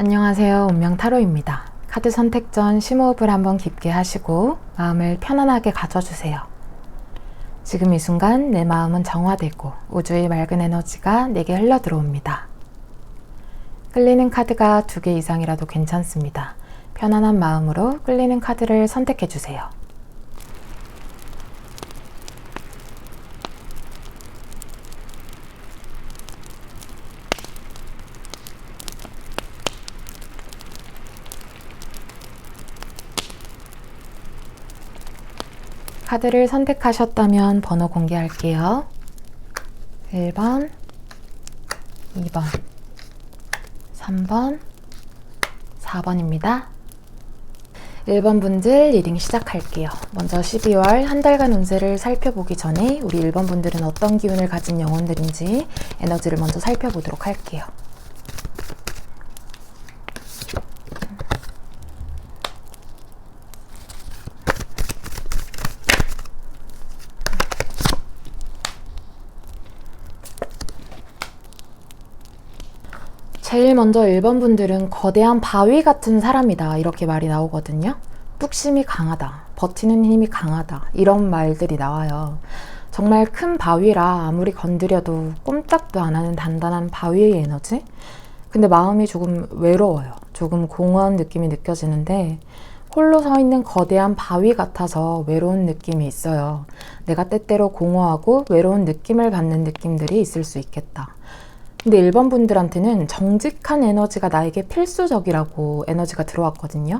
안녕하세요. 운명타로입니다. 카드 선택 전 심호흡을 한번 깊게 하시고 마음을 편안하게 가져주세요. 지금 이 순간 내 마음은 정화되고 우주의 맑은 에너지가 내게 흘러 들어옵니다. 끌리는 카드가 2개 이상이라도 괜찮습니다. 편안한 마음으로 끌리는 카드를 선택해 주세요. 카드를 선택하셨다면 번호 공개할게요. 1번, 2번, 3번, 4번입니다. 1번 분들 리딩 시작할게요. 먼저 12월 한 달간 운세를 살펴보기 전에 우리 1번 분들은 어떤 기운을 가진 영혼들인지 에너지를 먼저 살펴보도록 할게요. 제일 먼저 1번 분들은 거대한 바위 같은 사람이다 이렇게 말이 나오거든요. 뚝심이 강하다, 버티는 힘이 강하다 이런 말들이 나와요. 정말 큰 바위라 아무리 건드려도 꼼짝도 안 하는 단단한 바위의 에너지? 근데 마음이 조금 외로워요. 조금 공허한 느낌이 느껴지는데 홀로 서 있는 거대한 바위 같아서 외로운 느낌이 있어요. 내가 때때로 공허하고 외로운 느낌을 받는 느낌들이 있을 수 있겠다. 근데 1번 분들한테는 정직한 에너지가 나에게 필수적이라고 에너지가 들어왔거든요.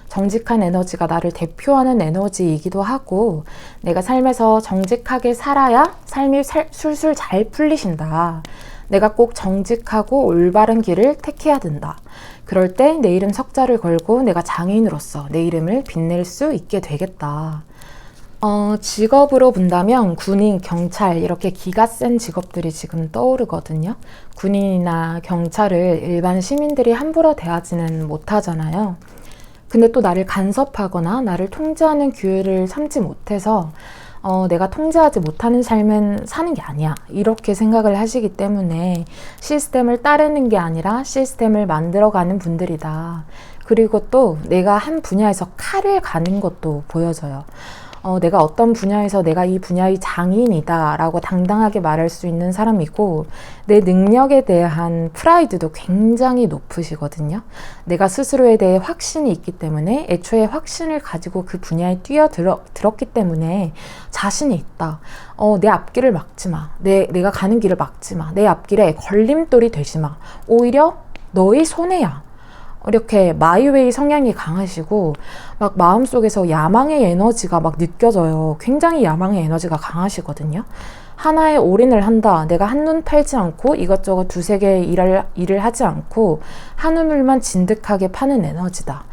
정직한 에너지가 나를 대표하는 에너지이기도 하고 내가 삶에서 정직하게 살아야 삶이 술술 잘 풀리신다. 내가 꼭 정직하고 올바른 길을 택해야 된다. 그럴 때 내 이름 석자를 걸고 내가 장인으로서 내 이름을 빛낼 수 있게 되겠다. 직업으로 본다면 군인, 경찰 이렇게 기가 센 직업들이 지금 떠오르거든요. 군인이나 경찰을 일반 시민들이 함부로 대하지는 못하잖아요. 근데 또 나를 간섭하거나 나를 통제하는 기회를 삼지 못해서 내가 통제하지 못하는 삶은 사는 게 아니야 이렇게 생각을 하시기 때문에 시스템을 따르는 게 아니라 시스템을 만들어가는 분들이다. 그리고 또 내가 한 분야에서 칼을 가는 것도 보여져요. 내가 어떤 분야에서 내가 이 분야의 장인이다 라고 당당하게 말할 수 있는 사람이고 내 능력에 대한 프라이드도 굉장히 높으시거든요. 내가 스스로에 대해 확신이 있기 때문에 애초에 확신을 가지고 그 분야에 뛰어들었기 때문에 자신이 있다. 내 앞길을 막지 마. 내가 가는 길을 막지 마. 내 앞길에 걸림돌이 되지 마. 오히려 너의 손해야. 이렇게 마이웨이 성향이 강하시고 막 마음속에서 야망의 에너지가 막 느껴져요. 굉장히 야망의 에너지가 강하시거든요. 하나에 올인을 한다. 내가 한눈 팔지 않고 이것저것 2-3개의 일을 하지 않고 한우물만 진득하게 파는 에너지다.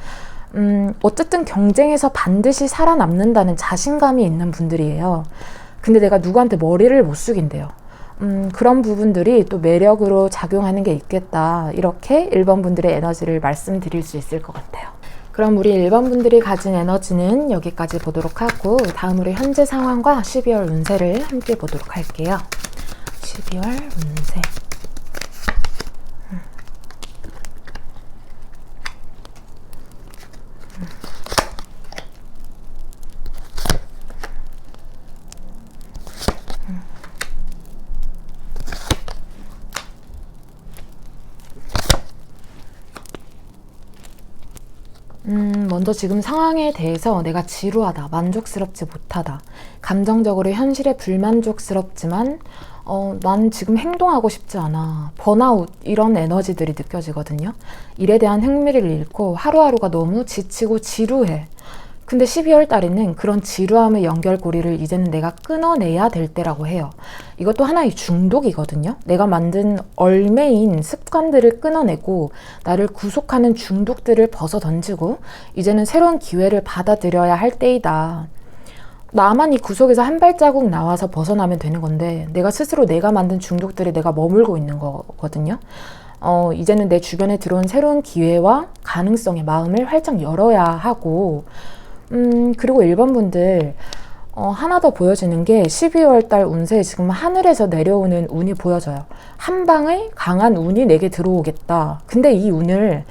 어쨌든 경쟁에서 반드시 살아남는다는 자신감이 있는 분들이에요. 근데 내가 누구한테 머리를 못 숙인대요. 그런 부분들이 또 매력으로 작용하는 게 있겠다. 이렇게 1번 분들의 에너지를 말씀드릴 수 있을 것 같아요. 그럼 우리 1번 분들이 가진 에너지는 여기까지 보도록 하고 다음으로 현재 상황과 12월 운세를 함께 보도록 할게요. 12월 운세. 먼저 지금 상황에 대해서 내가 지루하다, 만족스럽지 못하다, 감정적으로 현실에 불만족스럽지만 난 지금 행동하고 싶지 않아, 번아웃 이런 에너지들이 느껴지거든요. 일에 대한 흥미를 잃고 하루하루가 너무 지치고 지루해. 근데 12월 달에는 그런 지루함의 연결고리를 이제는 내가 끊어내야 될 때라고 해요. 이것도 하나의 중독이거든요. 내가 만든 얼매인 습관들을 끊어내고 나를 구속하는 중독들을 벗어던지고 이제는 새로운 기회를 받아들여야 할 때이다. 나만 이 구속에서 한 발자국 나와서 벗어나면 되는 건데 내가 스스로 내가 만든 중독들에 내가 머물고 있는 거거든요. 이제는 내 주변에 들어온 새로운 기회와 가능성에 마음을 활짝 열어야 하고 그리고 1번 분들 하나 더 보여지는 게 12월 달 운세에 지금 하늘에서 내려오는 운이 보여져요. 한 방의 강한 운이 내게 들어오겠다. 근데 이 운을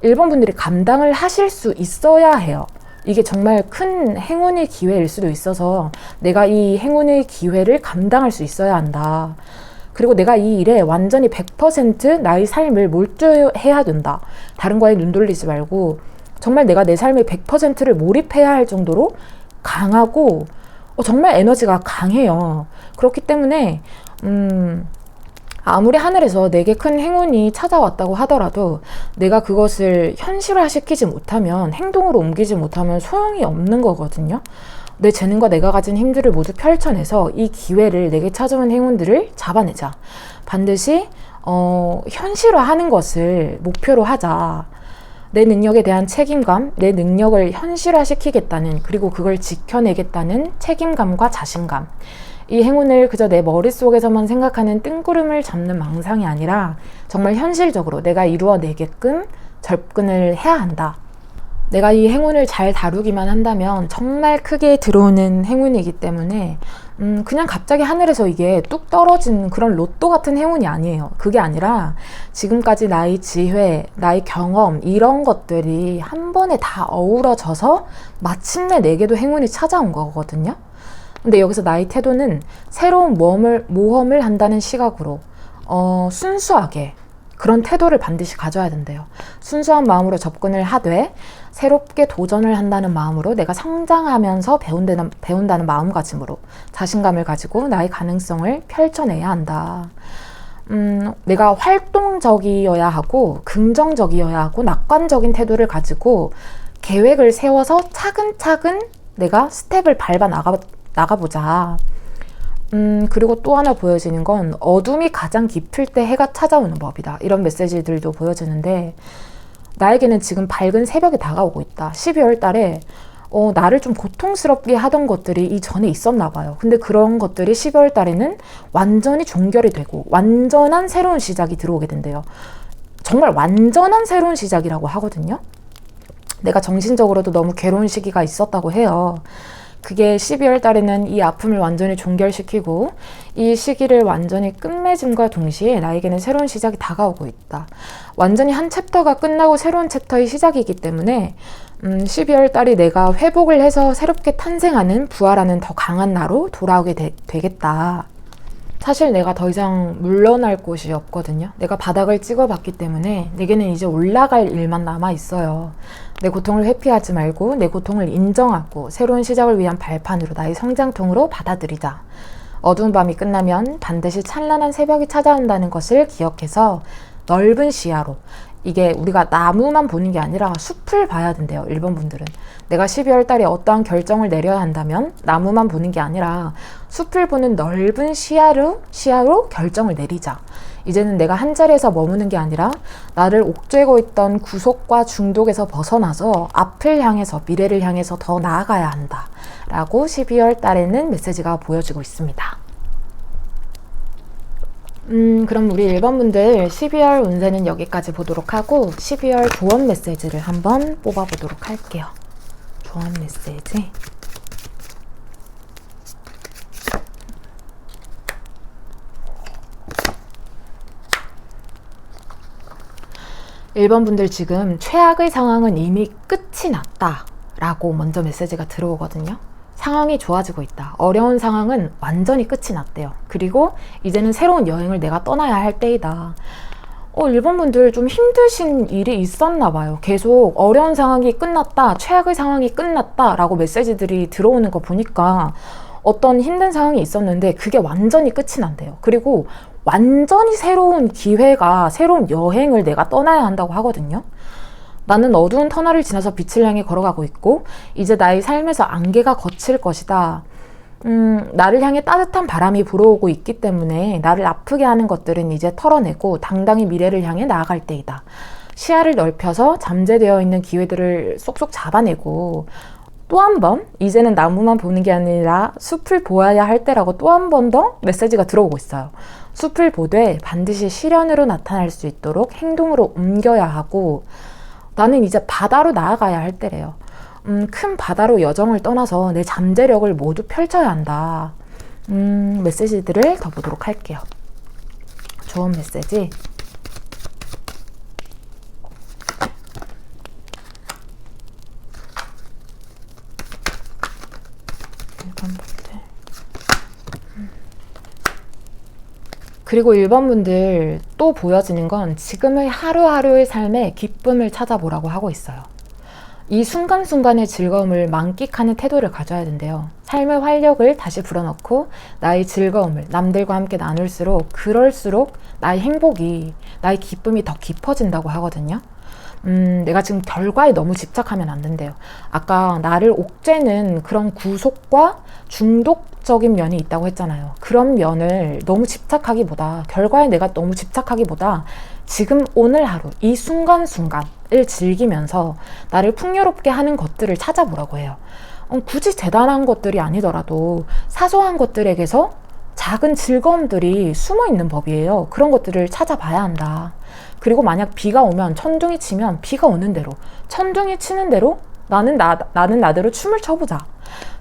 1번 분들이 감당을 하실 수 있어야 해요. 이게 정말 큰 행운의 기회일 수도 있어서 내가 이 행운의 기회를 감당할 수 있어야 한다. 그리고 내가 이 일에 완전히 100% 나의 삶을 몰두해야 된다. 다른 거에 눈 돌리지 말고 정말 내가 내 삶의 100%를 몰입해야 할 정도로 강하고 정말 에너지가 강해요. 그렇기 때문에 아무리 하늘에서 내게 큰 행운이 찾아왔다고 하더라도 내가 그것을 현실화시키지 못하면, 행동으로 옮기지 못하면 소용이 없는 거거든요. 내 재능과 내가 가진 힘들을 모두 펼쳐내서 이 기회를, 내게 찾아온 행운들을 잡아내자. 반드시 현실화하는 것을 목표로 하자. 내 능력에 대한 책임감, 내 능력을 현실화시키겠다는, 그리고 그걸 지켜내겠다는 책임감과 자신감. 이 행운을 그저 내 머릿속에서만 생각하는 뜬구름을 잡는 망상이 아니라 정말 현실적으로 내가 이루어내게끔 접근을 해야 한다. 내가 이 행운을 잘 다루기만 한다면 정말 크게 들어오는 행운이기 때문에 그냥 갑자기 하늘에서 이게 뚝 떨어진 그런 로또 같은 행운이 아니에요. 그게 아니라 지금까지 나의 지혜, 나의 경험, 이런 것들이 한 번에 다 어우러져서 마침내 내게도 행운이 찾아온 거거든요. 근데 여기서 나의 태도는 새로운 모험을 한다는 시각으로 순수하게 그런 태도를 반드시 가져야 된대요. 순수한 마음으로 접근을 하되 새롭게 도전을 한다는 마음으로, 내가 성장하면서 배운다는 마음가짐으로 자신감을 가지고 나의 가능성을 펼쳐내야 한다. 내가 활동적이어야 하고 긍정적이어야 하고 낙관적인 태도를 가지고 계획을 세워서 차근차근 내가 스텝을 밟아 나가보자. 그리고 또 하나 보여지는 건 어둠이 가장 깊을 때 해가 찾아오는 법이다. 이런 메시지들도 보여지는데 나에게는 지금 밝은 새벽이 다가오고 있다. 12월 달에 나를 좀 고통스럽게 하던 것들이 이전에 있었나 봐요. 근데 그런 것들이 12월 달에는 완전히 종결이 되고 완전한 새로운 시작이 들어오게 된대요. 정말 완전한 새로운 시작이라고 하거든요. 내가 정신적으로도 너무 괴로운 시기가 있었다고 해요. 그게 12월 달에는 이 아픔을 완전히 종결시키고 이 시기를 완전히 끝맺음과 동시에 나에게는 새로운 시작이 다가오고 있다. 완전히 한 챕터가 끝나고 새로운 챕터의 시작이기 때문에 12월 달이 내가 회복을 해서 새롭게 탄생하는, 부활하는 더 강한 나로 돌아오게 되겠다. 사실 내가 더 이상 물러날 곳이 없거든요. 내가 바닥을 찍어봤기 때문에 내게는 이제 올라갈 일만 남아 있어요. 내 고통을 회피하지 말고 내 고통을 인정하고 새로운 시작을 위한 발판으로, 나의 성장통으로 받아들이자. 어두운 밤이 끝나면 반드시 찬란한 새벽이 찾아온다는 것을 기억해서 넓은 시야로, 이게 우리가 나무만 보는 게 아니라 숲을 봐야 된대요. 1번 분들은. 내가 12월 달에 어떠한 결정을 내려야 한다면 나무만 보는 게 아니라 숲을 보는 넓은 시야로 결정을 내리자. 이제는 내가 한 자리에서 머무는 게 아니라 나를 옥죄고 있던 구속과 중독에서 벗어나서 앞을 향해서, 미래를 향해서 더 나아가야 한다. 라고 12월 달에는 메시지가 보여지고 있습니다. 그럼 우리 1번 분들 12월 운세는 여기까지 보도록 하고 12월 조언 메시지를 한번 뽑아보도록 할게요. 조언 메시지. (1번) 분들 지금 최악의 상황은 이미 끝이 났다 라고 먼저 메시지가 들어오거든요. 상황이 좋아지고 있다. 어려운 상황은 완전히 끝이 났대요. 그리고 이제는 새로운 여행을 내가 떠나야 할 때이다. 1번 분들 좀 힘드신 일이 있었나 봐요. 계속 어려운 상황이 끝났다, 최악의 상황이 끝났다 라고 메시지들이 들어오는 거 보니까 어떤 힘든 상황이 있었는데 그게 완전히 끝이 난대요. 그리고 완전히 새로운 기회가, 새로운 여행을 내가 떠나야 한다고 하거든요. 나는 어두운 터널을 지나서 빛을 향해 걸어가고 있고 이제 나의 삶에서 안개가 걷힐 것이다. 나를 향해 따뜻한 바람이 불어오고 있기 때문에 나를 아프게 하는 것들은 이제 털어내고 당당히 미래를 향해 나아갈 때이다. 시야를 넓혀서 잠재되어 있는 기회들을 쏙쏙 잡아내고 또 한 번, 이제는 나무만 보는 게 아니라 숲을 보아야 할 때라고 또 한 번 더 메시지가 들어오고 있어요. 숲을 보되 반드시 실현으로 나타날 수 있도록 행동으로 옮겨야 하고 나는 이제 바다로 나아가야 할 때래요. 큰 바다로 여정을 떠나서 내 잠재력을 모두 펼쳐야 한다. 메시지들을 더 보도록 할게요. 좋은 메시지. 분들. 그리고 1번 분들 또 보여지는 건 지금의 하루하루의 삶에 기쁨을 찾아보라고 하고 있어요. 이 순간순간의 즐거움을 만끽하는 태도를 가져야 된대요. 삶의 활력을 다시 불어넣고 나의 즐거움을 남들과 함께 나눌수록 그럴수록 나의 행복이, 나의 기쁨이 더 깊어진다고 하거든요. 내가 지금 결과에 너무 집착하면 안 된대요. 아까 나를 옥죄는 그런 구속과 중독적인 면이 있다고 했잖아요. 그런 면을 너무 집착하기보다, 결과에 내가 너무 집착하기보다 지금 오늘 하루 이 순간순간을 즐기면서 나를 풍요롭게 하는 것들을 찾아보라고 해요. 굳이 대단한 것들이 아니더라도 사소한 것들에게서 작은 즐거움들이 숨어 있는 법이에요. 그런 것들을 찾아봐야 한다. 그리고 만약 비가 오면, 천둥이 치면 비가 오는 대로, 천둥이 치는 대로 나는 나대로 춤을 춰보자.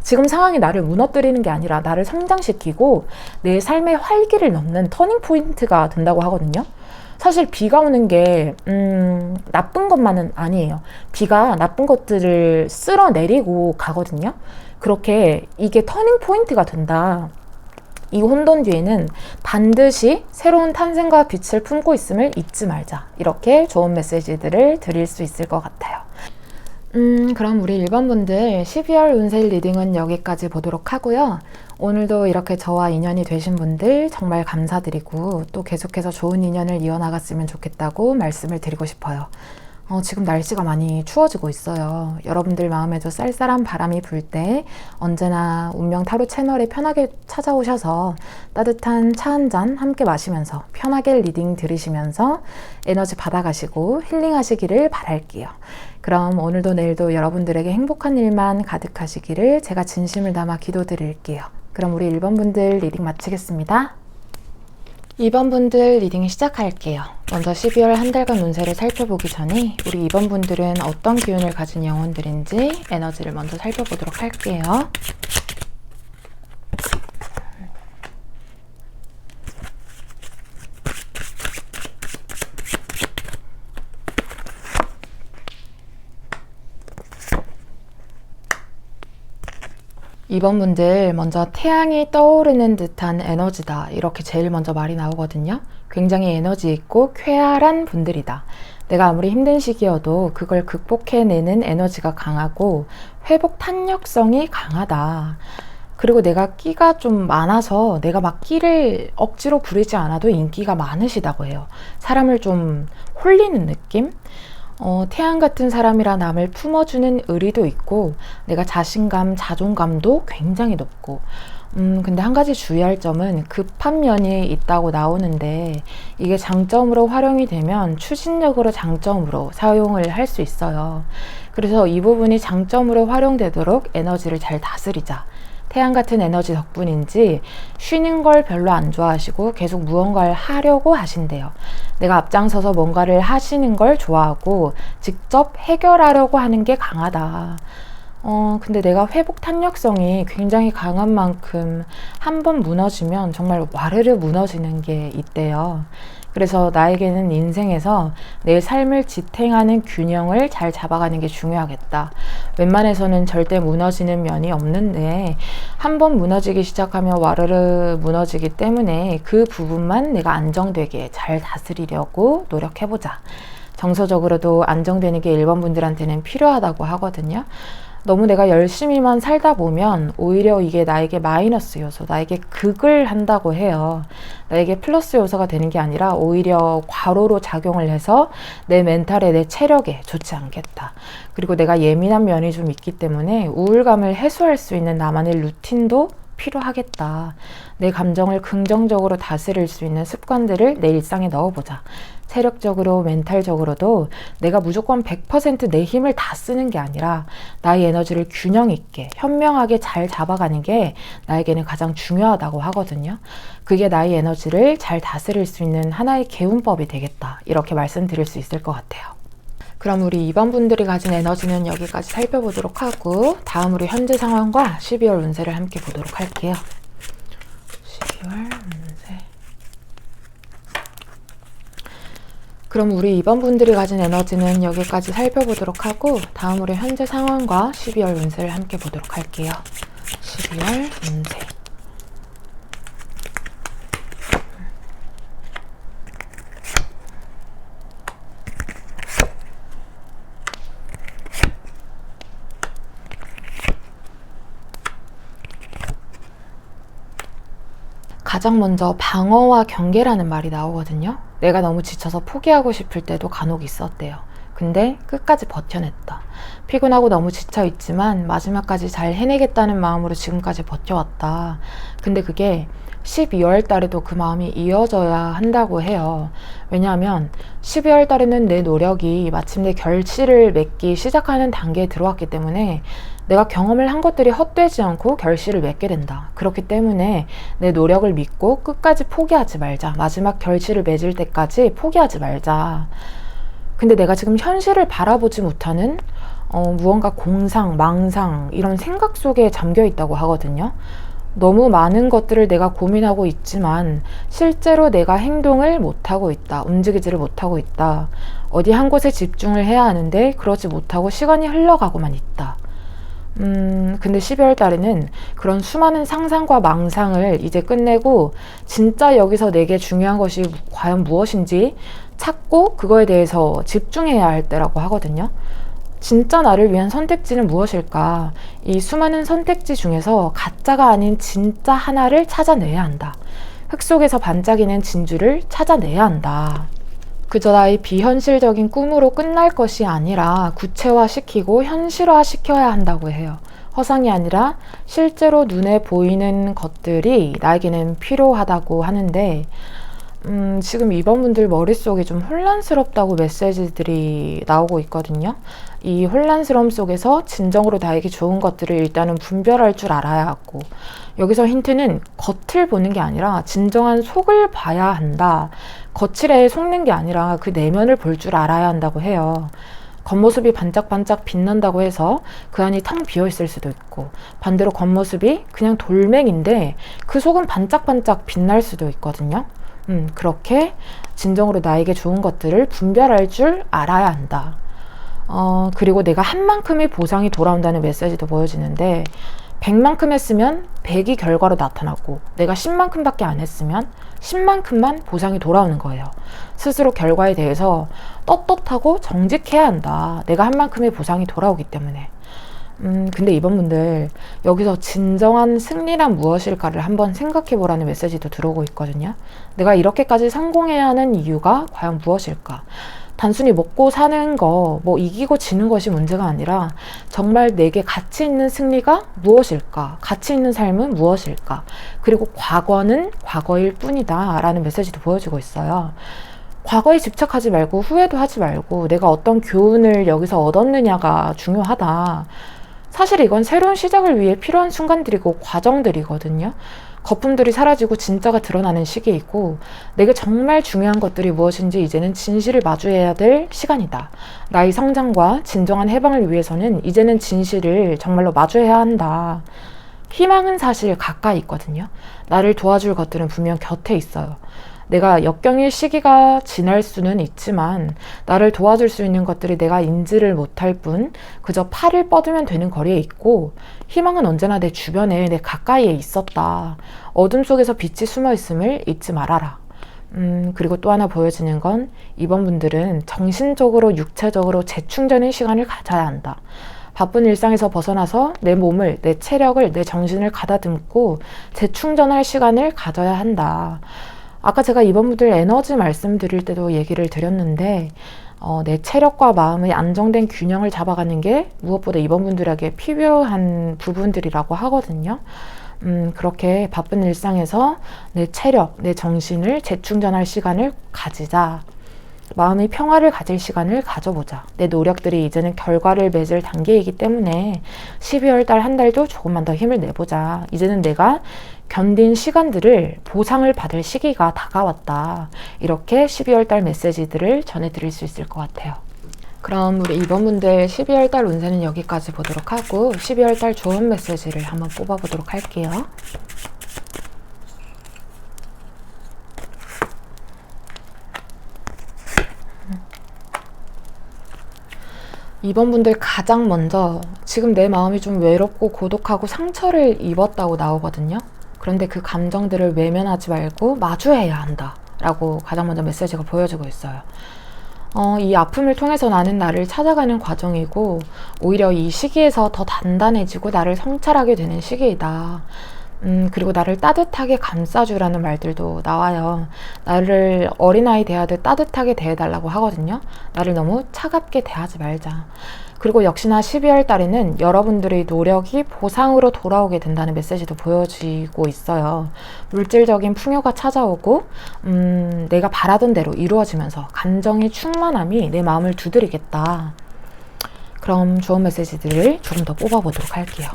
지금 상황이 나를 무너뜨리는 게 아니라 나를 성장시키고 내 삶에 활기를 넣는 터닝 포인트가 된다고 하거든요. 사실 비가 오는 게 나쁜 것만은 아니에요. 비가 나쁜 것들을 쓸어내리고 가거든요. 그렇게 이게 터닝 포인트가 된다. 이 혼돈 뒤에는 반드시 새로운 탄생과 빛을 품고 있음을 잊지 말자. 이렇게 좋은 메시지들을 드릴 수 있을 것 같아요. 그럼 우리 1번 분들 12월 운세 리딩은 여기까지 보도록 하고요. 오늘도 이렇게 저와 인연이 되신 분들 정말 감사드리고 또 계속해서 좋은 인연을 이어나갔으면 좋겠다고 말씀을 드리고 싶어요. 지금 날씨가 많이 추워지고 있어요. 여러분들 마음에도 쌀쌀한 바람이 불 때 언제나 운명 타로 채널에 편하게 찾아오셔서 따뜻한 차 한 잔 함께 마시면서 편하게 리딩 들으시면서 에너지 받아가시고 힐링하시기를 바랄게요. 그럼 오늘도 내일도 여러분들에게 행복한 일만 가득하시기를 제가 진심을 담아 기도드릴게요. 그럼 우리 1번 분들 리딩 마치겠습니다. 2번 분들 리딩 시작할게요. 먼저 12월 한 달간 운세를 살펴보기 전에 우리 2번 분들은 어떤 기운을 가진 영혼들인지 에너지를 먼저 살펴보도록 할게요. 2번 분들 먼저 태양이 떠오르는 듯한 에너지다. 이렇게 제일 먼저 말이 나오거든요. 굉장히 에너지 있고 쾌활한 분들이다. 내가 아무리 힘든 시기여도 그걸 극복해내는 에너지가 강하고 회복 탄력성이 강하다. 그리고 내가 끼가 좀 많아서 내가 막 끼를 억지로 부리지 않아도 인기가 많으시다고 해요. 사람을 좀 홀리는 느낌? 태양 같은 사람이라 남을 품어주는 의리도 있고 내가 자신감, 자존감도 굉장히 높고 근데 한 가지 주의할 점은 급한 면이 있다고 나오는데 이게 장점으로 활용이 되면 추진력으로 장점으로 사용을 할 수 있어요. 그래서 이 부분이 장점으로 활용되도록 에너지를 잘 다스리자. 태양 같은 에너지 덕분인지 쉬는 걸 별로 안 좋아하시고 계속 무언가를 하려고 하신대요. 내가 앞장서서 뭔가를 하시는 걸 좋아하고 직접 해결하려고 하는 게 강하다. 근데 내가 회복 탄력성이 굉장히 강한 만큼 한번 무너지면 정말 와르르 무너지는 게 있대요. 그래서 나에게는 인생에서 내 삶을 지탱하는 균형을 잘 잡아가는 게 중요하겠다. 웬만해서는 절대 무너지는 면이 없는데 한번 무너지기 시작하면 와르르 무너지기 때문에 그 부분만 내가 안정되게 잘 다스리려고 노력해보자. 정서적으로도 안정되는 게 1번 분들한테는 필요하다고 하거든요. 너무 내가 열심히만 살다 보면 오히려 이게 나에게 마이너스 요소, 나에게 극을 한다고 해요. 나에게 플러스 요소가 되는 게 아니라 오히려 과로로 작용을 해서 내 멘탈에, 내 체력에 좋지 않겠다. 그리고 내가 예민한 면이 좀 있기 때문에 우울감을 해소할 수 있는 나만의 루틴도 필요하겠다. 내 감정을 긍정적으로 다스릴 수 있는 습관들을 내 일상에 넣어보자. 체력적으로, 멘탈적으로도 내가 무조건 100% 내 힘을 다 쓰는 게 아니라 나의 에너지를 균형 있게, 현명하게 잘 잡아가는 게 나에게는 가장 중요하다고 하거든요. 그게 나의 에너지를 잘 다스릴 수 있는 하나의 개운법이 되겠다. 이렇게 말씀드릴 수 있을 것 같아요. 그럼 우리 2번 분들이 가진 에너지는 여기까지 살펴보도록 하고 다음으로 현재 상황과 12월 운세를 함께 보도록 할게요. 12월 운세. 그럼 우리 2번 분들이 가진 에너지는 여기까지 살펴보도록 하고 다음으로 현재 상황과 12월 운세를 함께 보도록 할게요. 12월 운세. 가장 먼저 방어와 경계라는 말이 나오거든요. 내가 너무 지쳐서 포기하고 싶을 때도 간혹 있었대요. 근데 끝까지 버텨냈다. 피곤하고 너무 지쳐있지만 마지막까지 잘 해내겠다는 마음으로 지금까지 버텨왔다. 근데 그게 12월 달에도 그 마음이 이어져야 한다고 해요. 왜냐하면 12월 달에는 내 노력이 마침내 결실을 맺기 시작하는 단계에 들어왔기 때문에 내가 경험을 한 것들이 헛되지 않고 결실을 맺게 된다. 그렇기 때문에 내 노력을 믿고 끝까지 포기하지 말자. 마지막 결실을 맺을 때까지 포기하지 말자. 근데 내가 지금 현실을 바라보지 못하는 무언가 공상, 망상 이런 생각 속에 잠겨 있다고 하거든요. 너무 많은 것들을 내가 고민하고 있지만 실제로 내가 행동을 못하고 있다. 움직이지를 못하고 있다. 어디 한 곳에 집중을 해야 하는데 그러지 못하고 시간이 흘러가고만 있다. 근데 12월 달에는 그런 수많은 상상과 망상을 이제 끝내고 진짜 여기서 내게 중요한 것이 과연 무엇인지 찾고 그거에 대해서 집중해야 할 때라고 하거든요. 진짜 나를 위한 선택지는 무엇일까? 이 수많은 선택지 중에서 가짜가 아닌 진짜 하나를 찾아내야 한다. 흙 속에서 반짝이는 진주를 찾아내야 한다. 그저 나의 비현실적인 꿈으로 끝날 것이 아니라 구체화시키고 현실화시켜야 한다고 해요. 허상이 아니라 실제로 눈에 보이는 것들이 나에게는 필요하다고 하는데 지금 이번 분들 머릿속이 좀 혼란스럽다고 메시지들이 나오고 있거든요. 이 혼란스러움 속에서 진정으로 나에게 좋은 것들을 일단은 분별할 줄 알아야 하고, 여기서 힌트는 겉을 보는 게 아니라 진정한 속을 봐야 한다. 거칠에 속는 게 아니라 그 내면을 볼 줄 알아야 한다고 해요. 겉모습이 반짝반짝 빛난다고 해서 그 안이 텅 비어있을 수도 있고, 반대로 겉모습이 그냥 돌멩인데 그 속은 반짝반짝 빛날 수도 있거든요. 그렇게 진정으로 나에게 좋은 것들을 분별할 줄 알아야 한다. 그리고 내가 한 만큼의 보상이 돌아온다는 메시지도 보여지는데 100만큼 했으면 100이 결과로 나타나고 내가 10만큼밖에 안 했으면 10만큼만 보상이 돌아오는 거예요. 스스로 결과에 대해서 떳떳하고 정직해야 한다. 내가 한 만큼의 보상이 돌아오기 때문에. 근데 이번 분들 여기서 진정한 승리란 무엇일까를 한번 생각해 보라는 메시지도 들어오고 있거든요. 내가 이렇게까지 성공해야 하는 이유가 과연 무엇일까? 단순히 먹고 사는 거, 뭐 이기고 지는 것이 문제가 아니라 정말 내게 가치 있는 승리가 무엇일까? 가치 있는 삶은 무엇일까? 그리고 과거는 과거일 뿐이다 라는 메시지도 보여지고 있어요. 과거에 집착하지 말고 후회도 하지 말고 내가 어떤 교훈을 여기서 얻었느냐가 중요하다. 사실 이건 새로운 시작을 위해 필요한 순간들이고 과정들이거든요. 거품들이 사라지고 진짜가 드러나는 시기이고 내게 정말 중요한 것들이 무엇인지 이제는 진실을 마주해야 될 시간이다. 나의 성장과 진정한 해방을 위해서는 이제는 진실을 정말로 마주해야 한다. 희망은 사실 가까이 있거든요. 나를 도와줄 것들은 분명 곁에 있어요. 내가 역경의 시기가 지날 수는 있지만 나를 도와줄 수 있는 것들이 내가 인지를 못할 뿐 그저 팔을 뻗으면 되는 거리에 있고, 희망은 언제나 내 주변에 내 가까이에 있었다. 어둠 속에서 빛이 숨어 있음을 잊지 말아라. 그리고 또 하나 보여지는 건 이번 분들은 정신적으로 육체적으로 재충전의 시간을 가져야 한다. 바쁜 일상에서 벗어나서 내 몸을, 내 체력을, 내 정신을 가다듬고 재충전할 시간을 가져야 한다. 아까 제가 이번 분들 에너지 말씀드릴 때도 얘기를 드렸는데 내 체력과 마음의 안정된 균형을 잡아가는 게 무엇보다 이번 분들에게 필요한 부분들이라고 하거든요. 그렇게 바쁜 일상에서 내 체력, 내 정신을 재충전할 시간을 가지자. 마음의 평화를 가질 시간을 가져보자. 내 노력들이 이제는 결과를 맺을 단계이기 때문에 12월 달 한 달도 조금만 더 힘을 내보자. 이제는 내가 견딘 시간들을 보상을 받을 시기가 다가왔다. 이렇게 12월 달 메시지들을 전해드릴 수 있을 것 같아요. 그럼 우리 이번 분들 12월 달 운세는 여기까지 보도록 하고 12월 달 좋은 메시지를 한번 뽑아보도록 할게요. 이번 분들 가장 먼저 지금 내 마음이 좀 외롭고 고독하고 상처를 입었다고 나오거든요. 그런데 그 감정들을 외면하지 말고 마주해야 한다 라고 가장 먼저 메시지가 보여주고 있어요. 이 아픔을 통해서 나는 나를 찾아가는 과정이고 오히려 이 시기에서 더 단단해지고 나를 성찰하게 되는 시기이다. 그리고 나를 따뜻하게 감싸주라는 말들도 나와요. 나를 어린아이 대하듯 따뜻하게 대해달라고 하거든요. 나를 너무 차갑게 대하지 말자. 그리고 역시나 12월 달에는 여러분들의 노력이 보상으로 돌아오게 된다는 메시지도 보여지고 있어요. 물질적인 풍요가 찾아오고 내가 바라던 대로 이루어지면서 감정의 충만함이 내 마음을 두드리겠다. 그럼 좋은 메시지들을 조금 더 뽑아보도록 할게요.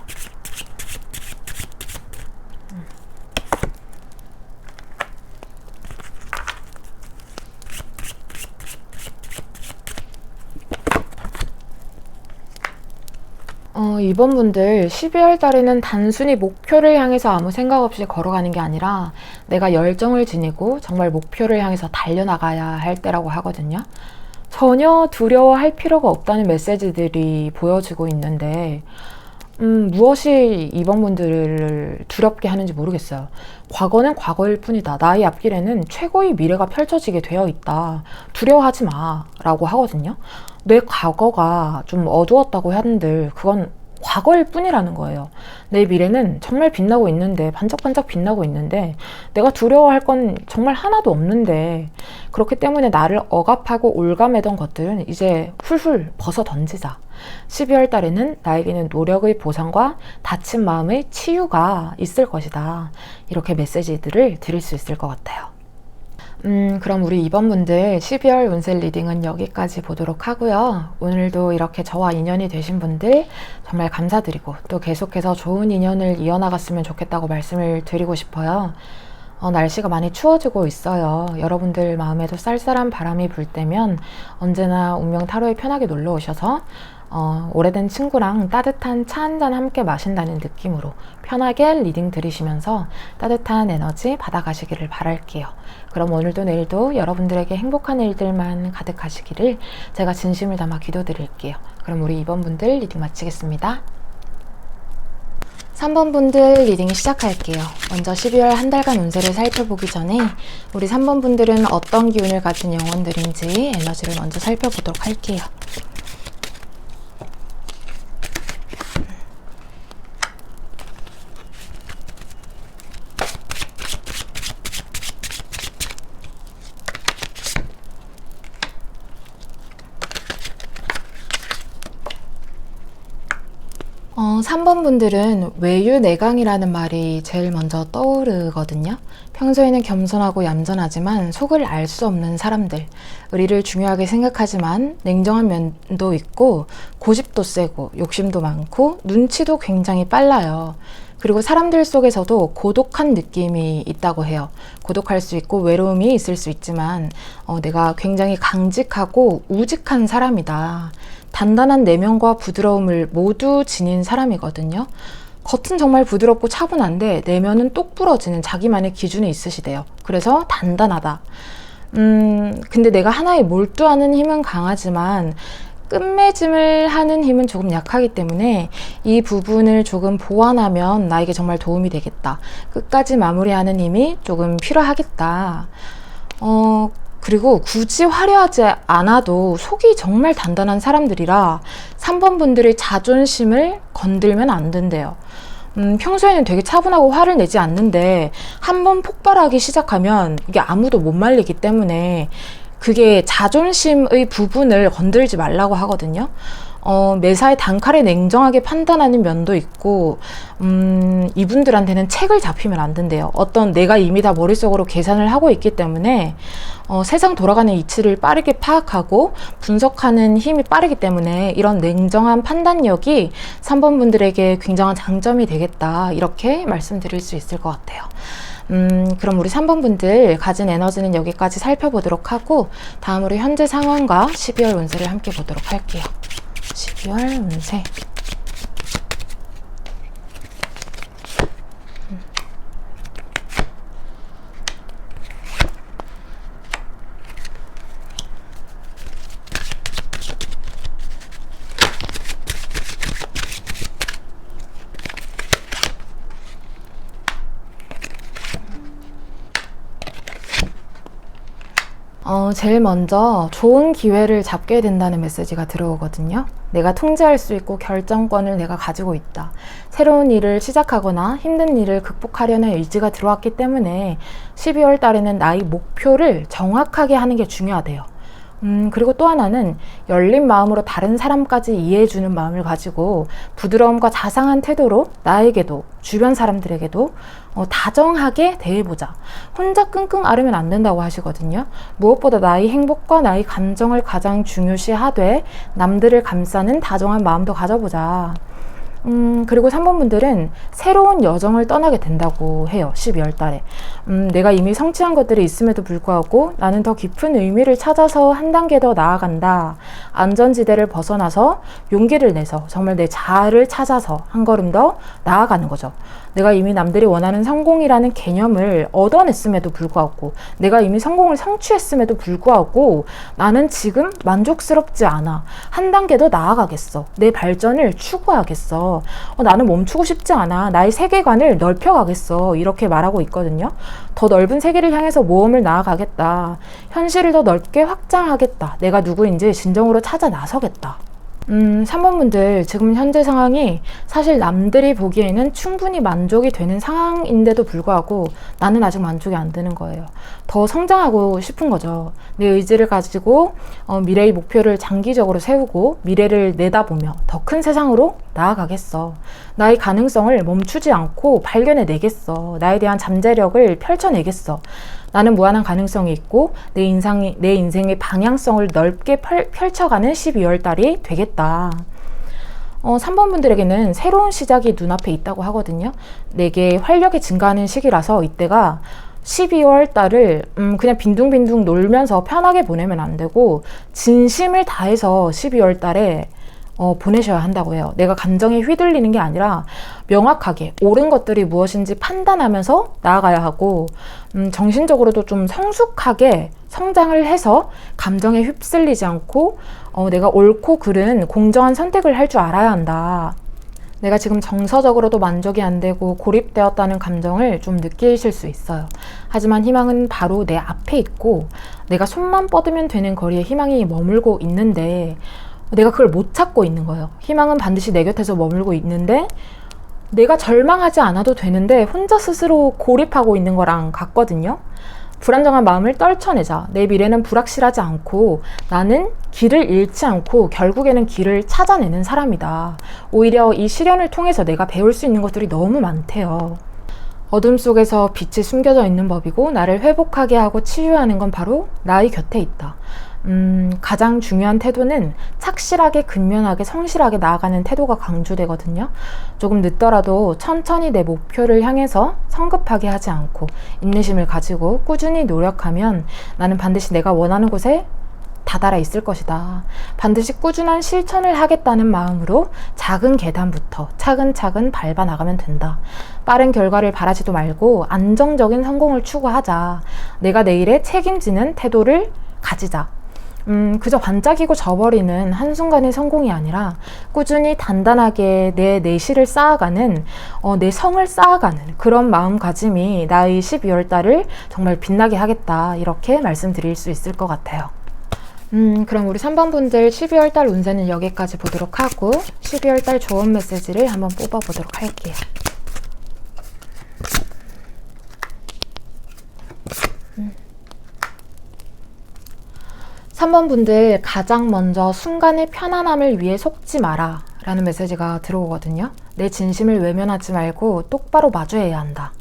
이번 분들 12월 달에는 단순히 목표를 향해서 아무 생각 없이 걸어가는 게 아니라 내가 열정을 지니고 정말 목표를 향해서 달려나가야 할 때라고 하거든요. 전혀 두려워할 필요가 없다는 메시지들이 보여지고 있는데 무엇이 이번 분들을 두렵게 하는지 모르겠어요. 과거는 과거일 뿐이다. 나의 앞길에는 최고의 미래가 펼쳐지게 되어 있다. 두려워하지 마 라고 하거든요. 내 과거가 좀 어두웠다고 한들 그건 과거일 뿐이라는 거예요. 내 미래는 정말 빛나고 있는데, 반짝반짝 빛나고 있는데 내가 두려워할 건 정말 하나도 없는데, 그렇기 때문에 나를 억압하고 올가매던 것들은 이제 훌훌 벗어 던지자. 12월 달에는 나에게는 노력의 보상과 다친 마음의 치유가 있을 것이다. 이렇게 메시지들을 드릴 수 있을 것 같아요. 그럼 우리 이번 분들 12월 운세 리딩은 여기까지 보도록 하고요. 오늘도 이렇게 저와 인연이 되신 분들 정말 감사드리고 또 계속해서 좋은 인연을 이어나갔으면 좋겠다고 말씀을 드리고 싶어요. 날씨가 많이 추워지고 있어요. 여러분들 마음에도 쌀쌀한 바람이 불 때면 언제나 운명 타로에 편하게 놀러 오셔서 오래된 친구랑 따뜻한 차 한잔 함께 마신다는 느낌으로 편하게 리딩 들으시면서 따뜻한 에너지 받아가시기를 바랄게요. 그럼 오늘도 내일도 여러분들에게 행복한 일들만 가득하시기를 제가 진심을 담아 기도드릴게요. 그럼 우리 2번 분들 리딩 마치겠습니다. 3번 분들 리딩 시작할게요. 먼저 12월 한 달간 운세를 살펴보기 전에 우리 3번 분들은 어떤 기운을 가진 영혼들인지 에너지를 먼저 살펴보도록 할게요. 어, 3번 분들은 외유내강이라는 말이 제일 먼저 떠오르거든요. 평소에는 겸손하고 얌전하지만 속을 알 수 없는 사람들, 의리를 중요하게 생각하지만 냉정한 면도 있고 고집도 세고 욕심도 많고 눈치도 굉장히 빨라요. 그리고 사람들 속에서도 고독한 느낌이 있다고 해요. 고독할 수 있고 외로움이 있을 수 있지만 내가 굉장히 강직하고 우직한 사람이다. 단단한 내면과 부드러움을 모두 지닌 사람이거든요. 겉은 정말 부드럽고 차분한데 내면은 똑 부러지는 자기만의 기준이 있으시대요. 그래서 단단하다. 근데 내가 하나에 몰두하는 힘은 강하지만 끝맺음을 하는 힘은 조금 약하기 때문에 이 부분을 조금 보완하면 나에게 정말 도움이 되겠다. 끝까지 마무리하는 힘이 조금 필요하겠다. 그리고 굳이 화려하지 않아도 속이 정말 단단한 사람들이라 3번 분들의 자존심을 건들면 안 된대요. 평소에는 되게 차분하고 화를 내지 않는데 한번 폭발하기 시작하면 이게 아무도 못 말리기 때문에 그게 자존심의 부분을 건들지 말라고 하거든요. 매사에 단칼에 냉정하게 판단하는 면도 있고 이분들한테는 책을 잡히면 안 된대요. 어떤 내가 이미 다 머릿속으로 계산을 하고 있기 때문에 세상 돌아가는 이치를 빠르게 파악하고 분석하는 힘이 빠르기 때문에 이런 냉정한 판단력이 3번 분들에게 굉장한 장점이 되겠다, 이렇게 말씀드릴 수 있을 것 같아요. 그럼 우리 3번 분들 가진 에너지는 여기까지 살펴보도록 하고 다음으로 현재 상황과 12월 운세를 함께 보도록 할게요. 12월 운세. 제일 먼저 좋은 기회를 잡게 된다는 메시지가 들어오거든요. 내가 통제할 수 있고 결정권을 내가 가지고 있다. 새로운 일을 시작하거나 힘든 일을 극복하려는 의지가 들어왔기 때문에 12월 달에는 나의 목표를 정확하게 하는 게 중요하대요. 그리고 또 하나는 열린 마음으로 다른 사람까지 이해해주는 마음을 가지고 부드러움과 자상한 태도로 나에게도 주변 사람들에게도 다정하게 대해보자. 혼자 끙끙 앓으면 안 된다고 하시거든요. 무엇보다 나의 행복과 나의 감정을 가장 중요시하되 남들을 감싸는 다정한 마음도 가져보자. 그리고 3번 분들은 새로운 여정을 떠나게 된다고 해요. 12월 달에. 내가 이미 성취한 것들이 있음에도 불구하고 나는 더 깊은 의미를 찾아서 한 단계 더 나아간다. 안전지대를 벗어나서 용기를 내서 정말 내 자아를 찾아서 한 걸음 더 나아가는 거죠. 내가 이미 남들이 원하는 성공이라는 개념을 얻어냈음에도 불구하고 내가 이미 성공을 성취했음에도 불구하고 나는 지금 만족스럽지 않아. 한 단계 더 나아가겠어. 내 발전을 추구하겠어. 나는 멈추고 싶지 않아. 나의 세계관을 넓혀가겠어. 이렇게 말하고 있거든요. 더 넓은 세계를 향해서 모험을 나아가겠다. 현실을 더 넓게 확장하겠다. 내가 누구인지 진정으로 찾아 나서겠다. 3번 분들 지금 현재 상황이 사실 남들이 보기에는 충분히 만족이 되는 상황인데도 불구하고 나는 아직 만족이 안 되는 거예요. 더 성장하고 싶은 거죠. 내 의지를 가지고 미래의 목표를 장기적으로 세우고 미래를 내다보며 더 큰 세상으로 나아가겠어. 나의 가능성을 멈추지 않고 발견해내겠어. 나에 대한 잠재력을 펼쳐내겠어. 나는 무한한 가능성이 있고 내 인생의 방향성을 넓게 펼쳐가는 12월 달이 되겠다. 3번 분들에게는 새로운 시작이 눈앞에 있다고 하거든요. 내게 활력이 증가하는 시기라서 이때가 12월 달을 그냥 빈둥빈둥 놀면서 편하게 보내면 안 되고 진심을 다해서 12월 달에 보내셔야 한다고 해요. 내가 감정에 휘둘리는 게 아니라 명확하게 옳은 것들이 무엇인지 판단하면서 나아가야 하고 정신적으로도 좀 성숙하게 성장을 해서 감정에 휩쓸리지 않고 내가 옳고 그른 공정한 선택을 할 줄 알아야 한다. 내가 지금 정서적으로도 만족이 안 되고 고립되었다는 감정을 좀 느끼실 수 있어요. 하지만 희망은 바로 내 앞에 있고 내가 손만 뻗으면 되는 거리에 희망이 머물고 있는데 내가 그걸 못 찾고 있는 거예요. 희망은 반드시 내 곁에서 머물고 있는데 내가 절망하지 않아도 되는데 혼자 스스로 고립하고 있는 거랑 같거든요. 불안정한 마음을 떨쳐내자. 내 미래는 불확실하지 않고 나는 길을 잃지 않고 결국에는 길을 찾아내는 사람이다. 오히려 이 시련을 통해서 내가 배울 수 있는 것들이 너무 많대요. 어둠 속에서 빛이 숨겨져 있는 법이고 나를 회복하게 하고 치유하는 건 바로 나의 곁에 있다. 가장 중요한 태도는 착실하게 근면하게 성실하게 나아가는 태도가 강조되거든요. 조금 늦더라도 천천히 내 목표를 향해서 성급하게 하지 않고 인내심을 가지고 꾸준히 노력하면 나는 반드시 내가 원하는 곳에 다다라 있을 것이다. 반드시 꾸준한 실천을 하겠다는 마음으로 작은 계단부터 차근차근 밟아 나가면 된다. 빠른 결과를 바라지도 말고 안정적인 성공을 추구하자. 내가 내일에 책임지는 태도를 가지자. 그저 반짝이고 져버리는 한순간의 성공이 아니라 꾸준히 단단하게 내 내실을 쌓아가는 내 성을 쌓아가는 그런 마음가짐이 나의 12월 달을 정말 빛나게 하겠다. 이렇게 말씀드릴 수 있을 것 같아요. 그럼 우리 3번 분들 12월 달 운세는 여기까지 보도록 하고 12월 달 좋은 메시지를 한번 뽑아보도록 할게요. 3번 분들 가장 먼저 순간의 편안함을 위해 속지 마라 라는 메시지가 들어오거든요. 내 진심을 외면하지 말고 똑바로 마주해야 한다.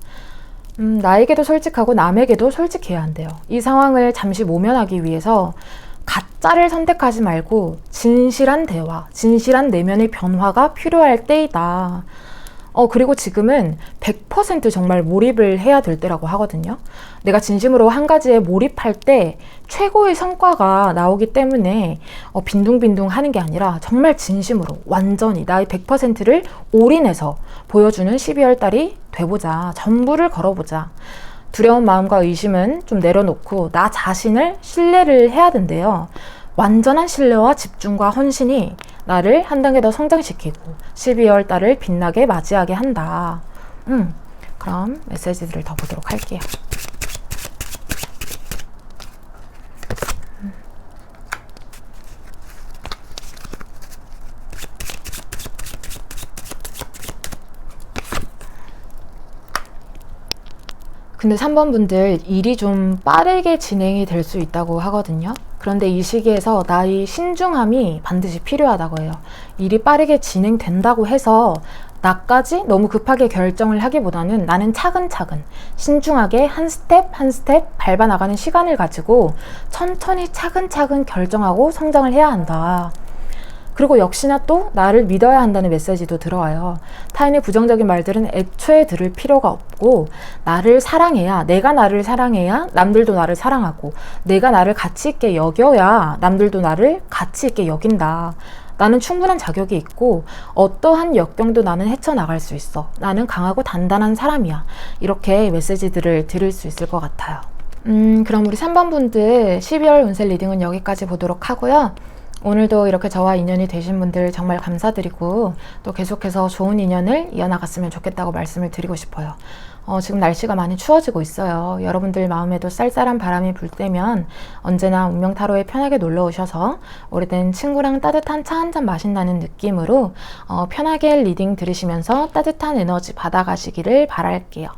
나에게도 솔직하고 남에게도 솔직해야 한대요. 이 상황을 잠시 모면하기 위해서 가짜를 선택하지 말고 진실한 대화, 진실한 내면의 변화가 필요할 때이다. 그리고 지금은 100% 정말 몰입을 해야 될 때라고 하거든요. 내가 진심으로 한 가지에 몰입할 때 최고의 성과가 나오기 때문에 빈둥빈둥 하는 게 아니라 정말 진심으로 완전히 나의 100%를 올인해서 보여주는 12월 달이 돼보자. 전부를 걸어보자. 두려운 마음과 의심은 좀 내려놓고 나 자신을 신뢰를 해야 된대요. 완전한 신뢰와 집중과 헌신이 나를 한 단계 더 성장시키고 12월 달을 빛나게 맞이하게 한다. 그럼 메시지들을 더 보도록 할게요. 근데 3번 분들 일이 좀 빠르게 진행이 될 수 있다고 하거든요. 그런데 이 시기에서 나의 신중함이 반드시 필요하다고 해요. 일이 빠르게 진행된다고 해서 나까지 너무 급하게 결정을 하기보다는 나는 차근차근 신중하게 한 스텝 한 스텝 밟아 나가는 시간을 가지고 천천히 차근차근 결정하고 성장을 해야 한다. 그리고 역시나 또 나를 믿어야 한다는 메시지도 들어와요. 타인의 부정적인 말들은 애초에 들을 필요가 없고, 나를 사랑해야, 내가 나를 사랑해야 남들도 나를 사랑하고, 내가 나를 가치 있게 여겨야 남들도 나를 가치 있게 여긴다. 나는 충분한 자격이 있고 어떠한 역병도 나는 헤쳐나갈 수 있어. 나는 강하고 단단한 사람이야. 이렇게 메시지들을 들을 수 있을 것 같아요. 그럼 우리 3번 분들 12월 운세 리딩은 여기까지 보도록 하고요. 오늘도 이렇게 저와 인연이 되신 분들 정말 감사드리고, 또 계속해서 좋은 인연을 이어나갔으면 좋겠다고 말씀을 드리고 싶어요. 지금 날씨가 많이 추워지고 있어요. 여러분들 마음에도 쌀쌀한 바람이 불 때면 언제나 운명타로에 편하게 놀러 오셔서 오래된 친구랑 따뜻한 차 한잔 마신다는 느낌으로 편하게 리딩 들으시면서 따뜻한 에너지 받아가시기를 바랄게요.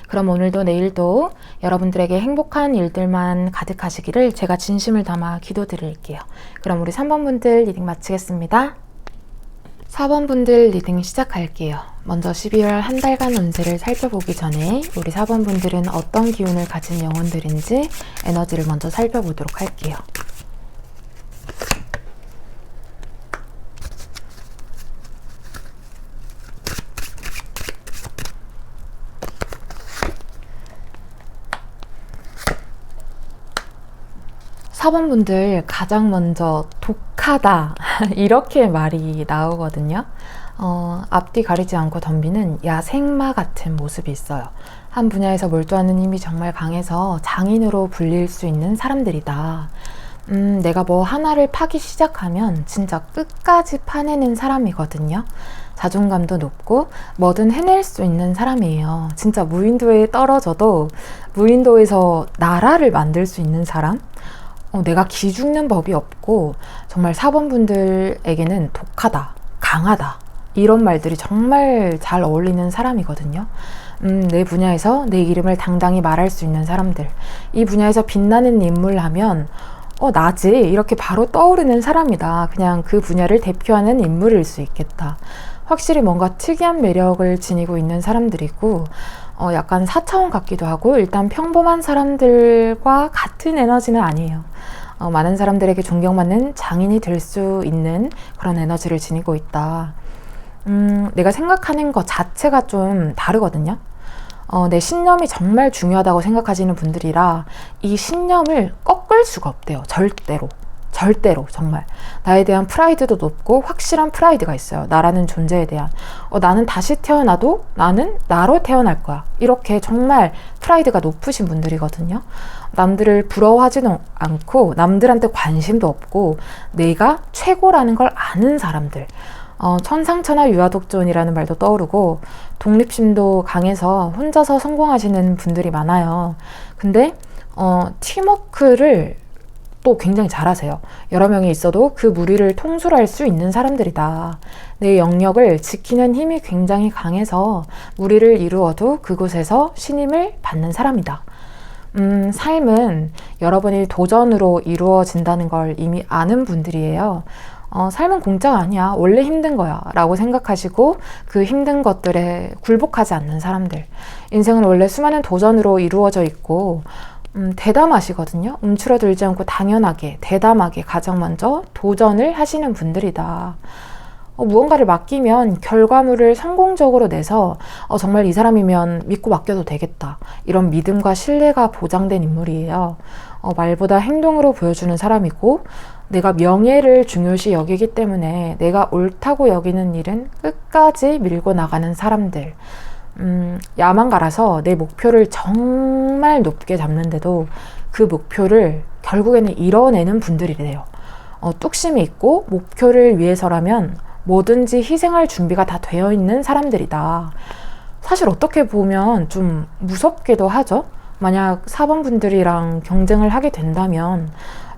그럼 오늘도 내일도 여러분들에게 행복한 일들만 가득하시기를 제가 진심을 담아 기도드릴게요. 그럼 우리 3번 분들 리딩 마치겠습니다. 4번 분들 리딩 시작할게요. 먼저 12월 한 달간 운세를 살펴보기 전에 우리 4번 분들은 어떤 기운을 가진 영혼들인지 에너지를 먼저 살펴보도록 할게요. 사번 분들 가장 먼저 독하다 이렇게 말이 나오거든요. 앞뒤 가리지 않고 덤비는 야생마 같은 모습이 있어요. 한 분야에서 몰두하는 힘이 정말 강해서 장인으로 불릴 수 있는 사람들이다. 내가 뭐 하나를 파기 시작하면 진짜 끝까지 파내는 사람이거든요. 자존감도 높고 뭐든 해낼 수 있는 사람이에요. 진짜 무인도에 떨어져도 무인도에서 나라를 만들 수 있는 사람? 내가 기죽는 법이 없고, 정말 4번 분들에게는 독하다, 강하다 이런 말들이 정말 잘 어울리는 사람이거든요. 내 분야에서 내 이름을 당당히 말할 수 있는 사람들, 이 분야에서 빛나는 인물 하면 나지 이렇게 바로 떠오르는 사람이다. 그냥 그 분야를 대표하는 인물일 수 있겠다. 확실히 뭔가 특이한 매력을 지니고 있는 사람들이고, 약간 4차원 같기도 하고, 일단 평범한 사람들과 같은 에너지는 아니에요. 많은 사람들에게 존경받는 장인이 될 수 있는 그런 에너지를 지니고 있다. 내가 생각하는 것 자체가 좀 다르거든요. 내 신념이 정말 중요하다고 생각하시는 분들이라 이 신념을 꺾을 수가 없대요. 절대로 정말 나에 대한 프라이드도 높고 확실한 프라이드가 있어요. 나라는 존재에 대한 나는 다시 태어나도 나는 나로 태어날 거야. 이렇게 정말 프라이드가 높으신 분들이거든요. 남들을 부러워하지도 않고 남들한테 관심도 없고 내가 최고라는 걸 아는 사람들. 천상천하 유아독존이라는 말도 떠오르고, 독립심도 강해서 혼자서 성공하시는 분들이 많아요. 근데 팀워크를 또 굉장히 잘하세요. 여러 명이 있어도 그 무리를 통솔할 수 있는 사람들이다. 내 영역을 지키는 힘이 굉장히 강해서 무리를 이루어도 그곳에서 신임을 받는 사람이다. 삶은 여러분이 도전으로 이루어진다는 걸 이미 아는 분들이에요. 삶은 공짜가 아니야. 원래 힘든 거야. 라고 생각하시고 그 힘든 것들에 굴복하지 않는 사람들. 인생은 원래 수많은 도전으로 이루어져 있고, 대담하시거든요. 움츠러들지 않고 당연하게, 대담하게 가장 먼저 도전을 하시는 분들이다. 무언가를 맡기면 결과물을 성공적으로 내서 정말 이 사람이면 믿고 맡겨도 되겠다. 이런 믿음과 신뢰가 보장된 인물이에요. 말보다 행동으로 보여주는 사람이고, 내가 명예를 중요시 여기기 때문에 내가 옳다고 여기는 일은 끝까지 밀고 나가는 사람들. 야망가라서 내 목표를 정말 높게 잡는데도 그 목표를 결국에는 이뤄내는 분들이래요. 뚝심이 있고 목표를 위해서라면 뭐든지 희생할 준비가 다 되어 있는 사람들이다. 사실 어떻게 보면 좀 무섭기도 하죠. 만약 4번 분들이랑 경쟁을 하게 된다면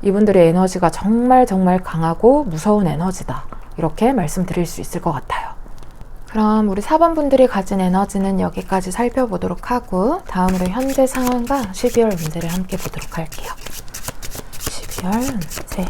이분들의 에너지가 정말 강하고 무서운 에너지다. 이렇게 말씀드릴 수 있을 것 같아요. 그럼 우리 4번 분들이 가진 에너지는 여기까지 살펴보도록 하고, 다음으로 현재 상황과 12월 문제를 함께 보도록 할게요. 12월 문제.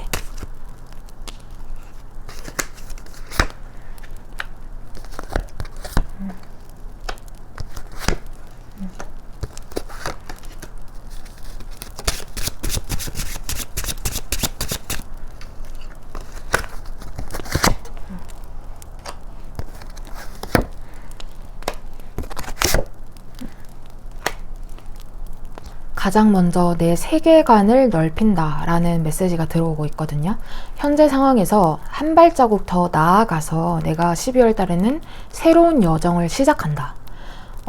가장 먼저 내 세계관을 넓힌다 라는 메시지가 들어오고 있거든요. 현재 상황에서 한 발자국 더 나아가서 내가 12월 달에는 새로운 여정을 시작한다.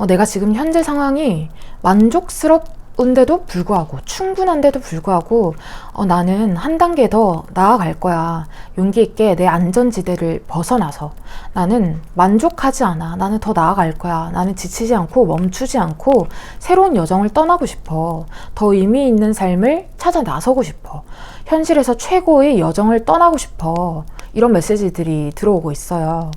내가 지금 현재 상황이 만족스럽은데도 불구하고, 충분한데도 불구하고 나는 한 단계 더 나아갈 거야. 용기 있게 내 안전지대를 벗어나서 나는 만족하지 않아. 나는 더 나아갈 거야. 나는 지치지 않고 멈추지 않고 새로운 여정을 떠나고 싶어. 더 의미 있는 삶을 찾아 나서고 싶어. 현실에서 최고의 여정을 떠나고 싶어. 이런 메시지들이 들어오고 있어요.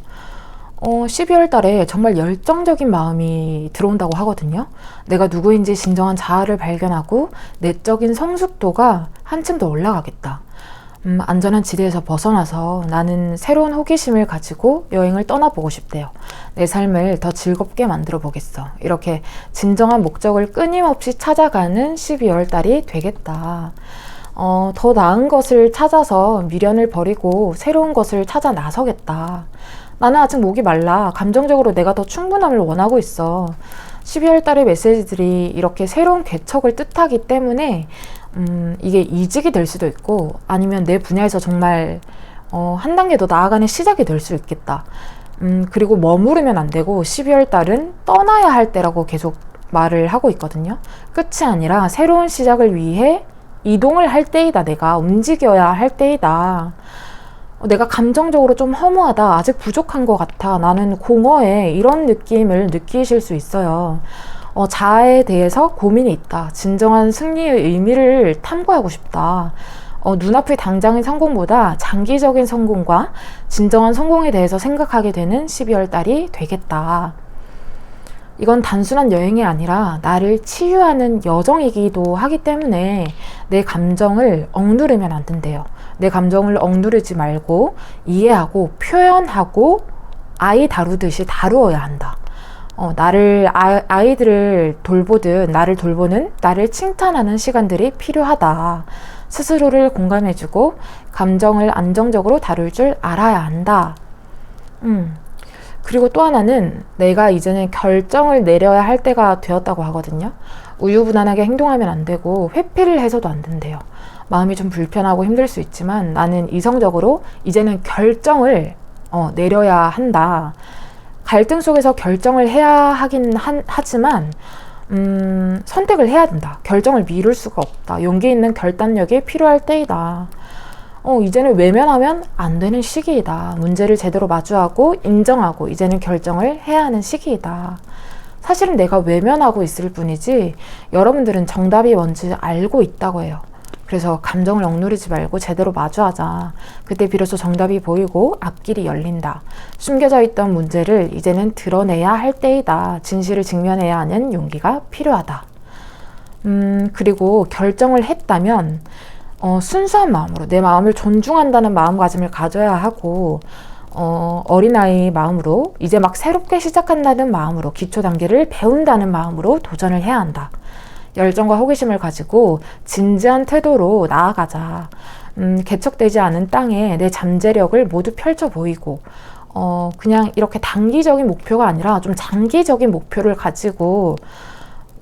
12월 달에 정말 열정적인 마음이 들어온다고 하거든요. 내가 누구인지 진정한 자아를 발견하고 내적인 성숙도가 한층 더 올라가겠다. 안전한 지대에서 벗어나서 나는 새로운 호기심을 가지고 여행을 떠나보고 싶대요. 내 삶을 더 즐겁게 만들어 보겠어. 이렇게 진정한 목적을 끊임없이 찾아가는 12월 달이 되겠다. 더 나은 것을 찾아서 미련을 버리고 새로운 것을 찾아 나서겠다. 나는 아직 목이 말라. 감정적으로 내가 더 충분함을 원하고 있어. 12월 달의 메시지들이 이렇게 새로운 개척을 뜻하기 때문에 이게 이직이 될 수도 있고, 아니면 내 분야에서 정말 한 단계 더 나아가는 시작이 될 수 있겠다. 그리고 머무르면 안 되고 12월 달은 떠나야 할 때라고 계속 말을 하고 있거든요. 끝이 아니라 새로운 시작을 위해 이동을 할 때이다. 내가 움직여야 할 때이다. 내가 감정적으로 좀 허무하다. 아직 부족한 것 같아. 나는 공허해. 이런 느낌을 느끼실 수 있어요. 자아에 대해서 고민이 있다. 진정한 승리의 의미를 탐구하고 싶다. 눈앞의 당장의 성공보다 장기적인 성공과 진정한 성공에 대해서 생각하게 되는 12월 달이 되겠다. 이건 단순한 여행이 아니라 나를 치유하는 여정이기도 하기 때문에 내 감정을 억누르면 안 된대요. 내 감정을 억누르지 말고 이해하고 표현하고 아이 다루듯이 다루어야 한다. 아이들을 돌보듯 나를 돌보는, 나를 칭찬하는 시간들이 필요하다. 스스로를 공감해주고 감정을 안정적으로 다룰 줄 알아야 한다. 그리고 또 하나는 내가 이제는 결정을 내려야 할 때가 되었다고 하거든요. 우유부단하게 행동하면 안 되고 회피를 해서도 안 된대요. 마음이 좀 불편하고 힘들 수 있지만 나는 이성적으로 이제는 결정을 내려야 한다. 갈등 속에서 결정을 해야 하긴 하지만 선택을 해야 된다. 결정을 미룰 수가 없다. 용기 있는 결단력이 필요할 때이다. 이제는 외면하면 안 되는 시기이다. 문제를 제대로 마주하고 인정하고 이제는 결정을 해야 하는 시기이다. 사실은 내가 외면하고 있을 뿐이지 여러분들은 정답이 뭔지 알고 있다고 해요. 그래서 감정을 억누르지 말고 제대로 마주하자. 그때 비로소 정답이 보이고 앞길이 열린다. 숨겨져 있던 문제를 이제는 드러내야 할 때이다. 진실을 직면해야 하는 용기가 필요하다. 그리고 결정을 했다면 순수한 마음으로 내 마음을 존중한다는 마음가짐을 가져야 하고 어린아이 마음으로 이제 막 새롭게 시작한다는 마음으로 기초 단계를 배운다는 마음으로 도전을 해야 한다. 열정과 호기심을 가지고 진지한 태도로 나아가자. 개척되지 않은 땅에 내 잠재력을 모두 펼쳐 보이고 그냥 이렇게 단기적인 목표가 아니라 좀 장기적인 목표를 가지고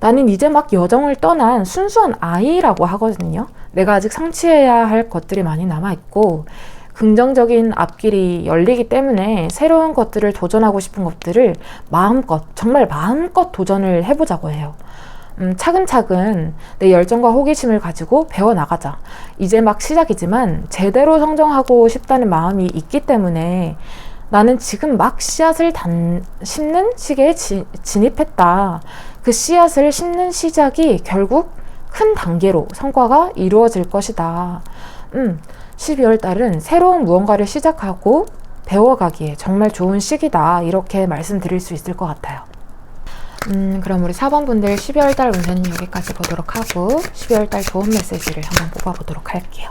나는 이제 막 여정을 떠난 순수한 아이라고 하거든요. 내가 아직 성취해야 할 것들이 많이 남아있고 긍정적인 앞길이 열리기 때문에 새로운 것들을 도전하고 싶은 것들을 정말 마음껏 도전을 해보자고 해요. 차근차근 내 열정과 호기심을 가지고 배워나가자. 이제 막 시작이지만 제대로 성장하고 싶다는 마음이 있기 때문에 나는 지금 막 씨앗을 심는 시기에 진입했다. 그 씨앗을 심는 시작이 결국 큰 단계로 성과가 이루어질 것이다. 12월 달은 새로운 무언가를 시작하고 배워가기에 정말 좋은 시기다. 이렇게 말씀드릴 수 있을 것 같아요. 그럼 우리 4번 분들 12월달 운세는 여기까지 보도록 하고 12월달 좋은 메시지를 한번 뽑아보도록 할게요.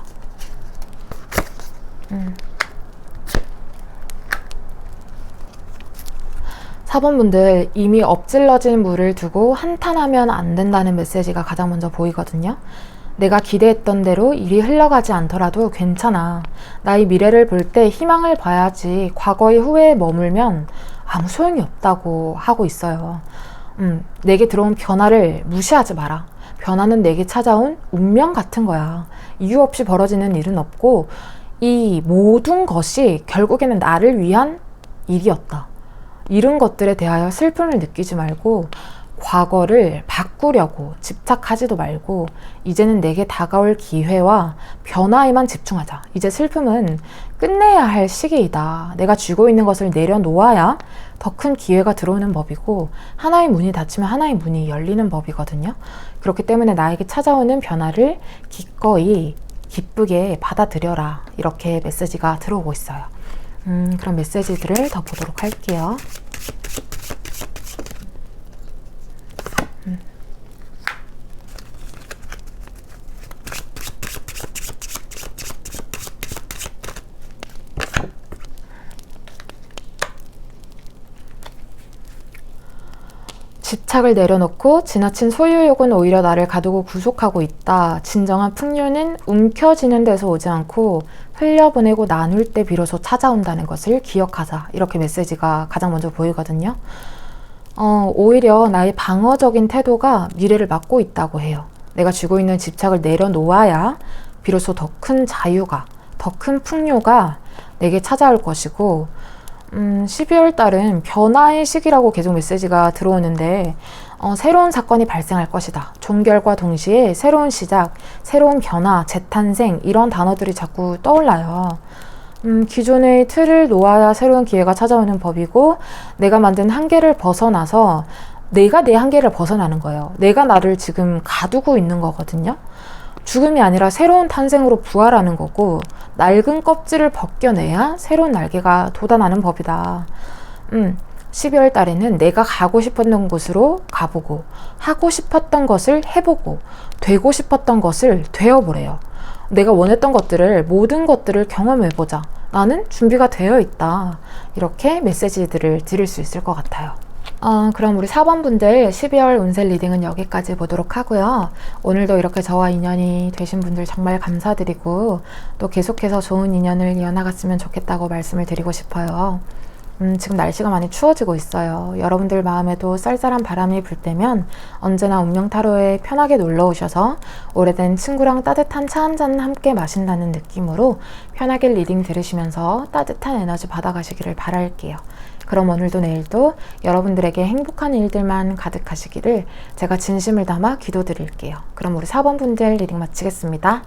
4번 분들 이미 엎질러진 물을 두고 한탄하면 안 된다는 메시지가 가장 먼저 보이거든요. 내가 기대했던 대로 일이 흘러가지 않더라도 괜찮아. 나의 미래를 볼 때 희망을 봐야지 과거의 후회에 머물면 아무 소용이 없다고 하고 있어요. 내게 들어온 변화를 무시하지 마라. 변화는 내게 찾아온 운명 같은 거야. 이유 없이 벌어지는 일은 없고 이 모든 것이 결국에는 나를 위한 일이었다. 이런 것들에 대하여 슬픔을 느끼지 말고 과거를 바꾸려고 집착하지도 말고 이제는 내게 다가올 기회와 변화에만 집중하자. 이제 슬픔은 끝내야 할 시기이다. 내가 쥐고 있는 것을 내려놓아야 더 큰 기회가 들어오는 법이고 하나의 문이 닫히면 하나의 문이 열리는 법이거든요. 그렇기 때문에 나에게 찾아오는 변화를 기꺼이 기쁘게 받아들여라. 이렇게 메시지가 들어오고 있어요. 그런 메시지들을 더 보도록 할게요. 집착을 내려놓고 지나친 소유욕은 오히려 나를 가두고 구속하고 있다. 진정한 풍요는 움켜쥐는 데서 오지 않고 흘려보내고 나눌 때 비로소 찾아온다는 것을 기억하자. 이렇게 메시지가 가장 먼저 보이거든요. 오히려 나의 방어적인 태도가 미래를 막고 있다고 해요. 내가 쥐고 있는 집착을 내려놓아야 비로소 더 큰 자유가, 더 큰 풍요가 내게 찾아올 것이고 12월 달은 변화의 시기라고 계속 메시지가 들어오는데 새로운 사건이 발생할 것이다. 종결과 동시에 새로운 시작, 새로운 변화, 재탄생 이런 단어들이 자꾸 떠올라요. 기존의 틀을 놓아야 새로운 기회가 찾아오는 법이고 내가 만든 한계를 벗어나서 내가 내 한계를 벗어나는 거예요. 내가 나를 지금 가두고 있는 거거든요. 죽음이 아니라 새로운 탄생으로 부활하는 거고 낡은 껍질을 벗겨내야 새로운 날개가 돋아나는 법이다. 12월 달에는 내가 가고 싶었던 곳으로 가보고 하고 싶었던 것을 해보고 되고 싶었던 것을 되어보래요. 내가 원했던 것들을 모든 것들을 경험해보자. 나는 준비가 되어 있다. 이렇게 메시지들을 드릴 수 있을 것 같아요. 그럼 우리 4번 분들 12월 운세 리딩은 여기까지 보도록 하고요. 오늘도 이렇게 저와 인연이 되신 분들 정말 감사드리고 또 계속해서 좋은 인연을 이어나갔으면 좋겠다고 말씀을 드리고 싶어요. 지금 날씨가 많이 추워지고 있어요. 여러분들 마음에도 쌀쌀한 바람이 불 때면 언제나 운명타로에 편하게 놀러 오셔서 오래된 친구랑 따뜻한 차 한 잔 함께 마신다는 느낌으로 편하게 리딩 들으시면서 따뜻한 에너지 받아가시기를 바랄게요. 그럼 오늘도 내일도 여러분들에게 행복한 일들만 가득하시기를 제가 진심을 담아 기도드릴게요. 그럼 우리 4번 분들 리딩 마치겠습니다.